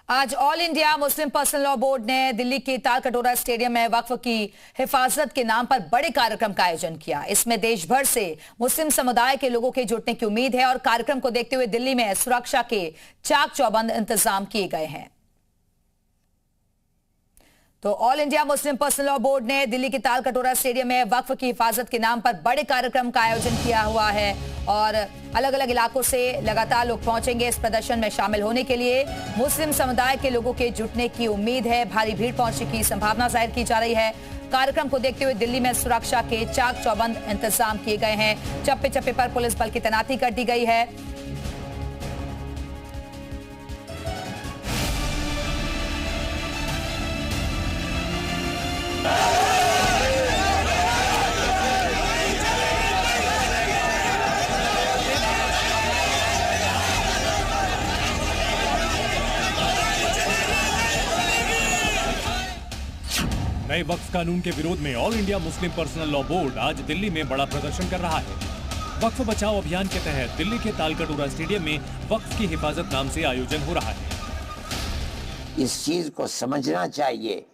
आज all India Muslim personal law board ने दिल्ली के तालकटोरा स्टेडियम में वक्फ की हिफाजत के नाम पर बड़े कार्यक्रम का आयोजन किया। इसमें देश भर से मुस्लिम समुदाय के लोगों के जुटने की उम्मीद है और कार्यक्रम को देखते हुए दिल्ली में सुरक्षा के चाक चौबंद इंतजाम किए गए हैं। तो all India Muslim personal law board ने दिल्ली के तालकटोरा स्टेडियम में वक्फ की हिफाजत के नाम पर बड़े कार्यक्रम का आयोजन किया हुआ है और अलग अलग इलाकों से लगातार लोग पहुंचेंगे इस प्रदर्शन में शामिल होने के लिए। मुस्लिम समुदाय के लोगों के जुटने की उम्मीद है, भारी भीड़ पहुंचने की संभावना जाहिर की जा रही है। कार्यक्रम को देखते हुए दिल्ली में सुरक्षा के चाक चौबंद इंतजाम किए गए हैं। चप्पे चप्पे पर पुलिस बल की तैनाती कर दी गई है। नए वक्फ कानून के विरोध में all India Muslim personal law board आज दिल्ली में बड़ा प्रदर्शन कर रहा है। वक्फ बचाओ अभियान के तहत दिल्ली के तालकटोरा स्टेडियम में वक्फ की हिफाजत नाम से आयोजन हो रहा है। इस चीज को समझना चाहिए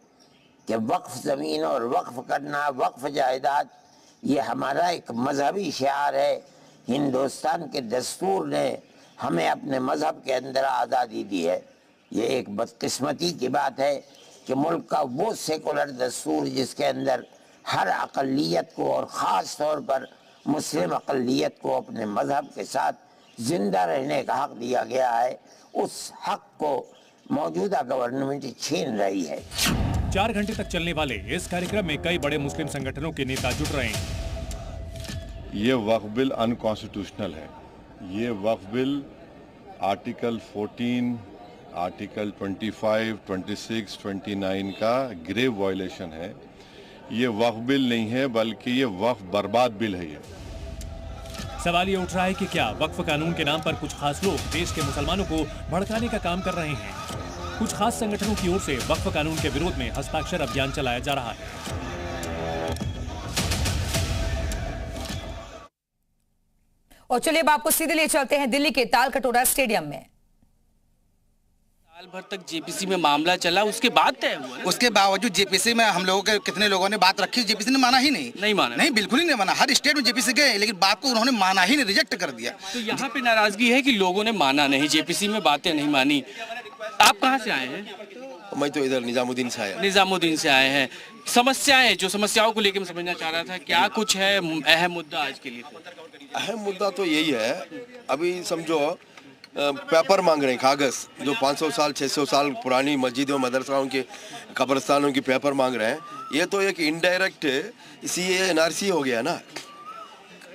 कि वक्फ जमीन और वक्फ करना, वक्फ जायदाद, ये हमारा एक मजहबी शिआर है। हिंदुस्तान के दस्तूर ने हमें अपने मजहब के अंदर आज़ादी दी है। ये एक बदकिस्मती की बात है कि मुल्क का वो सेकुलर दस्तूर जिसके अंदर हर अक़लियत को और ख़ास तौर पर मुस्लिम अक़लियत को अपने मजहब के साथ ज़िंदा रहने का हक़ दिया गया है, उस हक़ को मौजूदा गवर्नमेंट छीन रही है। 4 घंटे तक चलने वाले इस कार्यक्रम में कई बड़े मुस्लिम संगठनों के नेता जुट रहे हैं। ये वक्फ बिल अनकॉन्स्टिट्यूशनल है। ये वक्फ बिल आर्टिकल 14, आर्टिकल 25, 26, 29 का ग्रेव वायलेशन है। ये वक्फ बिल नहीं है बल्कि ये वक्फ बर्बाद बिल है। ये सवाल ये उठ रहा है कि क्या वक्फ कानून के नाम पर कुछ खास लोग देश के मुसलमानों को भड़काने का काम कर रहे हैं। कुछ खास संगठनों की ओर से वक्फ कानून के विरोध में हस्ताक्षर अभियान चलाया जा रहा है। और चलिए अब आपको सीधे ले चलते हैं दिल्ली के तालकटोरा स्टेडियम में। साल भर तक जेपीसी में मामला चला, उसके बाद तय हुआ। उसके बावजूद जेपीसी में हम लोगों के कितने लोगों ने बात रखी, जेपीसी ने माना ही नहीं माना नहीं, बिल्कुल ही नहीं माना। हर स्टेट में जेपीसी गए लेकिन बात को उन्होंने माना ही नहीं, रिजेक्ट कर दिया। तो यहाँ पे नाराजगी है कि लोगों ने माना नहीं, जेपीसी में बातें नहीं मानी। आप कहाँ से आए हैं? मैं तो इधर निजामुद्दीन से आया। निजामुद्दीन से आए हैं। समस्याएं, जो समस्याओं को लेकर मैं समझना चाह रहा था, क्या कुछ है अहम मुद्दा आज के लिए? अहम मुद्दा तो यही है, अभी समझो पेपर मांग रहे हैं, कागज जो 500 साल 600 साल पुरानी मस्जिदों मदरसाओं के कब्रिस्तानों की पेपर मांग रहे हैं। ये तो एक इनडायरेक्ट सीए एनआरसी हो गया ना।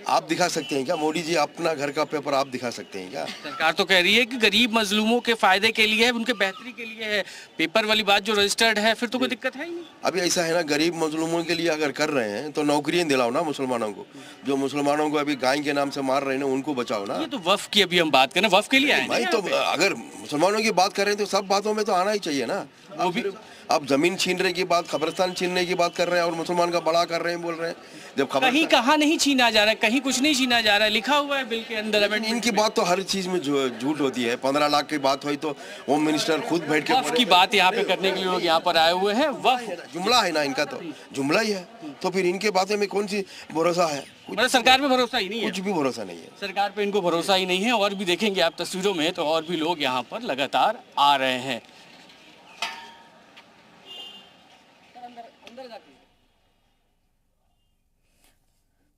आप दिखा सकते हैं क्या मोदी जी अपना घर का पेपर आप दिखा सकते हैं क्या? सरकार तो कह रही है कि गरीब मजलूमों के फायदे के लिए है, उनके बेहतरी के लिए है। पेपर वाली बात जो रजिस्टर्ड है, फिर तो कोई दिक्कत है ही नहीं। अभी ऐसा है ना, गरीब मजलूमों के लिए अगर कर रहे हैं तो नौकरियां दिलाओ ना मुसलमानों को। जो मुसलमानों को अभी गाय के नाम से मार रहे हैं उनको बचाओ ना। ये तो वक्फ की अभी हम बात करें, वक्फ के लिए आए भाई। तो अगर मुसलमानों की बात कर रहे हैं तो सब बातों में तो आना ही चाहिए ना। वो भी आप जमीन छीनने की बात, कब्रिस्तान छीनने की बात कर रहे हैं और मुसलमान का बड़ा कर रहे हैं, बोल रहे हैं। जब कहीं कहाँ नहीं छीना जा रहा है, कहीं कुछ नहीं छीना जा रहा है, लिखा हुआ है बिल के अंदर। इनकी बात तो हर चीज में झूठ होती है। 15 लाख की बात हुई तो होम मिनिस्टर खुद बैठ के वक्फ की बात यहाँ पे करने के लिए लोग यहाँ पर आए हुए हैं। वक्फ जुमला है ना, इनका तो जुमला ही है। तो फिर इनके बातें में कौन सी भरोसा है? मतलब सरकार पे भरोसा ही नहीं है, कुछ भी भरोसा नहीं है। सरकार पे इनको भरोसा ही नहीं है। और भी देखेंगे आप तस्वीरों में तो और भी लोग यहाँ पर लगातार आ रहे हैं।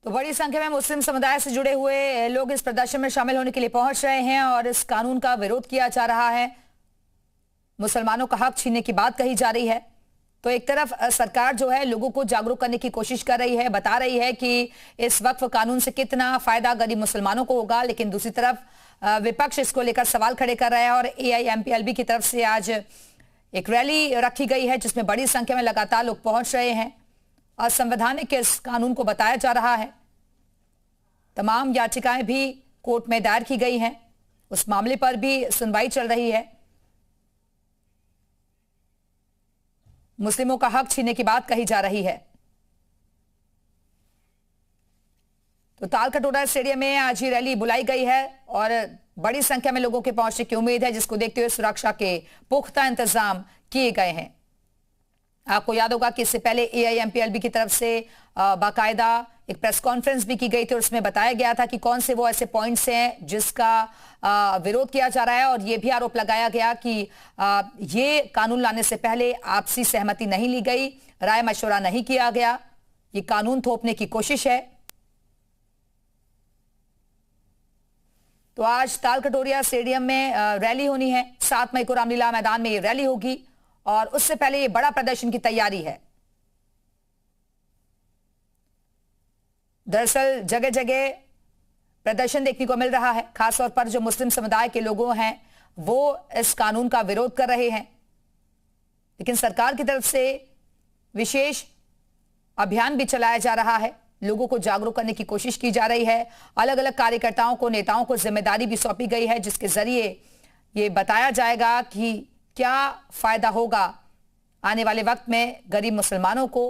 तो बड़ी संख्या में मुस्लिम समुदाय से जुड़े हुए लोग इस प्रदर्शन में शामिल होने के लिए पहुंच रहे हैं और इस कानून का विरोध किया जा रहा है। मुसलमानों का हक छीनने की बात कही जा रही है। तो एक तरफ सरकार जो है लोगों को जागरूक करने की कोशिश कर रही है, बता रही है कि इस वक्फ कानून से कितना फायदा गरीब मुसलमानों को होगा, लेकिन दूसरी तरफ विपक्ष इसको लेकर सवाल खड़े कर रहा है। और AIMPLB की तरफ से आज एक रैली रखी गई है जिसमें बड़ी संख्या में लगातार लोग पहुंच रहे हैं और संवैधानिक इस कानून को बताया जा रहा है। तमाम याचिकाएं भी कोर्ट में दायर की गई हैं, उस मामले पर भी सुनवाई चल रही है। मुस्लिमों का हक छीनने की बात कही जा रही है। तो तालकटोरा स्टेडियम में आज ये रैली बुलाई गई है और बड़ी संख्या में लोगों के पहुंचने की उम्मीद है, जिसको देखते हुए सुरक्षा के पुख्ता इंतजाम किए गए हैं। आपको याद होगा कि इससे पहले AIMPLB की तरफ से बाकायदा एक प्रेस कॉन्फ्रेंस भी की गई थी और उसमें बताया गया था कि कौन से वो ऐसे पॉइंट्स हैं जिसका विरोध किया जा रहा है, और ये भी आरोप लगाया गया कि ये कानून लाने से पहले आपसी सहमति नहीं ली गई, राय मशवरा नहीं किया गया, ये कानून थोपने की कोशिश है। तो आज तालकटोरा स्टेडियम में रैली होनी है। 7 मई को रामलीला मैदान में ये रैली होगी और उससे पहले ये बड़ा प्रदर्शन की तैयारी है। दरअसल जगह जगह प्रदर्शन देखने को मिल रहा है, खासतौर पर जो मुस्लिम समुदाय के लोग हैं वो इस कानून का विरोध कर रहे हैं, लेकिन सरकार की तरफ से विशेष अभियान भी चलाया जा रहा है, लोगों को जागरूक करने की कोशिश की जा रही है। अलग अलग कार्यकर्ताओं को, नेताओं को जिम्मेदारी भी सौंपी गई है, जिसके जरिए ये बताया जाएगा कि क्या फायदा होगा आने वाले वक्त में गरीब मुसलमानों को।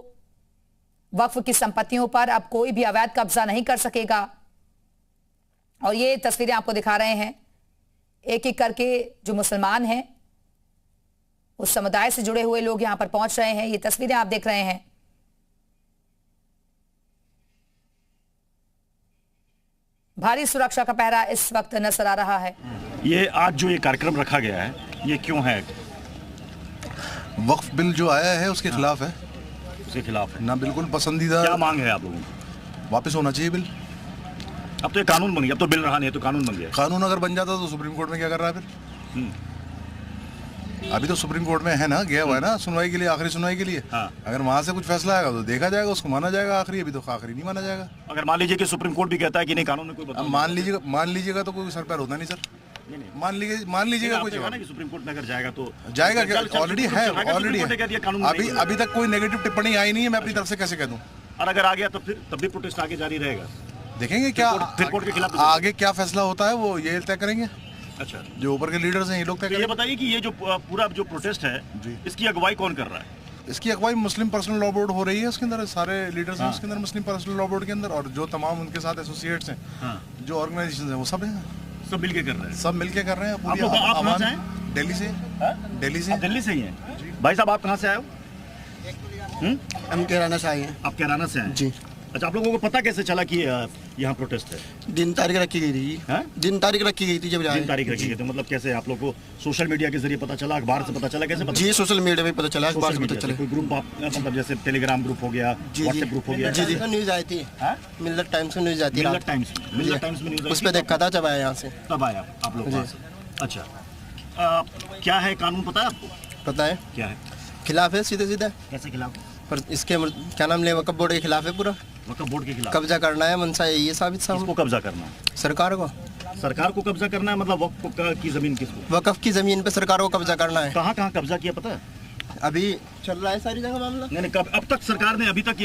वक्फ की संपत्तियों पर अब कोई भी अवैध कब्जा नहीं कर सकेगा। और ये तस्वीरें आपको दिखा रहे हैं, एक एक करके जो मुसलमान हैं, उस समुदाय से जुड़े हुए लोग यहां पर पहुंच रहे हैं। ये तस्वीरें आप देख रहे हैं। भारी सुरक्षा का पहरा इस वक्त नजर आ रहा है। ये आज जो ये कार्यक्रम रखा गया है, ये क्यों है? वक्फ बिल जो आया है उसके खिलाफ है। उसके खिलाफ है ना, बिल्कुल पसंदीदा। क्या मांग है आप लोगों की? वापस होना चाहिए बिल। अब तो ये कानून बन गया, अब तो बिल रहा नहीं है, तो कानून बन गया। कानून अगर बन जाता तो सुप्रीम कोर्ट में क्या कर रहा है फिर? अभी तो सुप्रीम कोर्ट में है ना, गया हुआ है ना सुनवाई के लिए, आखिरी सुनवाई के लिए। हाँ। अगर वहां से कुछ फैसला आएगा तो देखा जाएगा, उसको माना जाएगा आखिरी। अभी तो आखिरी नहीं माना जाएगा। अगर मान लीजिए कि सुप्रीम कोर्ट भी कहता है कि नहीं, कानून में कोई अब मान लीजिएगा तो कोई सर पैर होता नहीं सर। मान लीजिएगा कोई जवाब कि सुप्रीम कोर्ट में अगर जाएगा तो जाएगा क्या? ऑलरेडी है, ऑलरेडी है। अभी तक कोई नेगेटिव टिप्पणी आई नहीं है, मैं अपनी तरफ से कैसे कह दूं? और अगर आ गया तो फिर तब भी प्रोटेस्ट आगे जारी रहेगा। देखेंगे क्या कोर्ट के खिलाफ आगे क्या फैसला होता है, वो ये तय करेंगे। अच्छा, जो ऊपर के लीडर्स हैं ये लोग तय करेंगे। ये बताइए कि ये जो पूरा जो प्रोटेस्ट है, इसकी अगुवाई कौन कर रहा है? इसकी अगुवाई मुस्लिम पर्सनल लॉ बोर्ड हो रही है। उसके अंदर सारे लीडर्स हैं उसके अंदर, मुस्लिम पर्सनल लॉ बोर्ड के अंदर, और जो तमाम उनके साथ एसोसिएट्स हैं, जो ऑर्गेनाइजेशन हैं, वो सब हैं, सब मिलके कर रहे हैं। सब मिलके कर रहे हैं। आप कहाँ से हैं? दिल्ली से। दिल्ली से ही हैं। भाई साहब, आप कहाँ से आए हो? हम कैराना से आए हैं। आप कैराना से आए जी? अच्छा, आप लोगों को पता कैसे चला कि यहाँ प्रोटेस्ट है? दिन तारीख रखी गई थी। दिन तारीख रखी गई थी जब दिन तारीख रखी गई थी, मतलब कैसे आप लोग को सोशल मीडिया के जरिए पता चला, अखबार से पता चला, कैसे पता? जी, सोशल मीडिया पे पता चला, अखबार से पता चला। कोई ग्रुप मतलब जैसे टेलीग्राम ग्रुप हो गया, व्हाट्सएप ग्रुप हो गया? जी, न्यूज आई थी, मिल्लत टाइम्स में न्यूज आती है। मिल्लत टाइम्स में न्यूज, उस पर देखा था जब आया यहाँ से। तब आया आप लोग वहाँ से? अच्छा, क्या है कानून पता है आपको? पता है। क्या है? खिलाफ है, सीधे सीधे। कैसे खिलाफ? पर इसके क्या नाम ले, वक्फ बोर्ड के खिलाफ है पूरा। वक्फ बोर्ड के खिलाफ कब्जा करना है, मनसा यही है साबित साहब। किसको कब्जा करना है? सरकार को। सरकार को कब्जा करना है, मतलब वक्फ की जमीन किसको? वक्फ की जमीन पे सरकार को कब्जा करना है। कहाँ कहाँ कब्जा किया पता है? अभी चल रहा है सारी जगह मामला। नहीं, अब तक सरकार ने अभी तक ये